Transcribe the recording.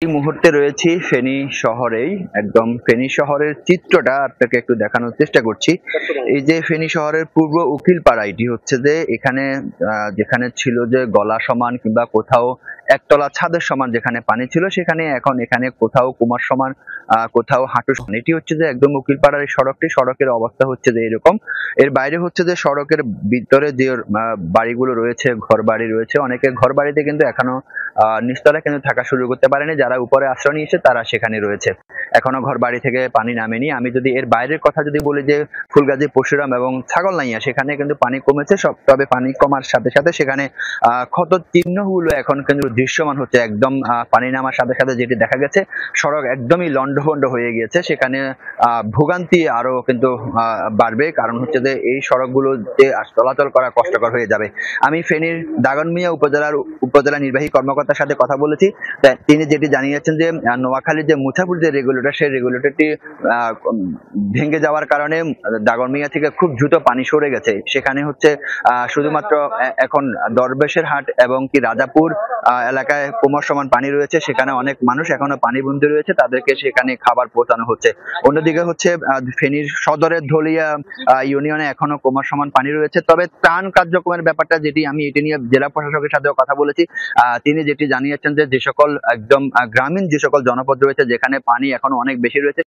এই মুহূর্তে রয়েছি ফেনী শহরেই। একদম ফেনী শহরের চিত্রটা আপনাকে একটু দেখানোর চেষ্টা করছি। এই যে ফেনী শহরের পূর্ব উকিলপাড়া, এটি হচ্ছে যে এখানে যেখানে ছিল যে গলা সমান কিংবা কোথাও একতলা ছাদের সমান যেখানে পানি ছিল, সেখানে এখন এখানে কোথাও কুমার সমান, কোথাও হাঁটু সমান। এটি হচ্ছে যে একদম উকিলপাড়ার এই সড়কটি, সড়কের অবস্থা হচ্ছে যে এরকম। এর বাইরে হচ্ছে যে সড়কের ভিতরে যে বাড়িগুলো রয়েছে, ঘর বাড়ি রয়েছে, অনেকের ঘর বাড়িতে কিন্তু এখনো নিচতলা কিন্তু থাকা শুরু করতে পারেনি। যারা উপরে আশ্রয় নিয়েছে তারা সেখানে রয়েছে, এখনো ঘর বাড়ি থেকে পানি নামেনি। আমি যদি এর বাইরের কথা যদি বলি, যে ফুলগাজী, পরশুরাম এবং ছাগলনাইয়া, সেখানে কিন্তু পানি কমেছে সব, তবে পানি কমার সাথে সাথে সেখানে ক্ষত চিহ্নগুলো এখন কিন্তু দৃশ্যমান হচ্ছে। একদম পানি নামার সাথে সাথে যেটি দেখা গেছে, সড়ক একদমই লন্ডভন্ড হয়ে গিয়েছে। সেখানে ভোগান্তি আরো কিন্তু বাড়বে, কারণ হচ্ছে যে এই সড়কগুলোতে চলাচল করা কষ্টকর হয়ে যাবে। আমি ফেনীর দাগনমিয়া উপজেলা নির্বাহী কর্মকর্তার সাথে কথা বলেছি। তিনি যেটি জানিয়েছেন যে নোয়াখালীর যে মুছাপুর যে রেগুলেটর, সেই রেগুলেটরটি ভেঙে যাওয়ার কারণে দাগনমিয়া থেকে খুব দ্রুত পানি সরে গেছে। সেখানে হচ্ছে শুধুমাত্র এখন দরবেশের হাট এবং কি রাজাপুর এলাকায় কোমর সমান পানি রয়েছে। সেখানে অনেক মানুষ এখনো পানিবন্দী রয়েছে, তাদেরকে সেখানে খাবার পৌঁছানো হচ্ছে। অন্যদিকে হচ্ছে ফেনীর সদরের ধলিয়া ইউনিয়নে এখনো কোমর সমান পানি রয়েছে। তবে ত্রাণ কার্যক্রমের ব্যাপারটা যেটি, আমি এটি নিয়ে জেলা প্রশাসকের সাথেও কথা বলেছি। তিনি যেটি জানিয়েছেন যে সকল একদম গ্রামীণ যে সকল জনপদ রয়েছে, যেখানে পানি এখনো অনেক বেশি রয়েছে,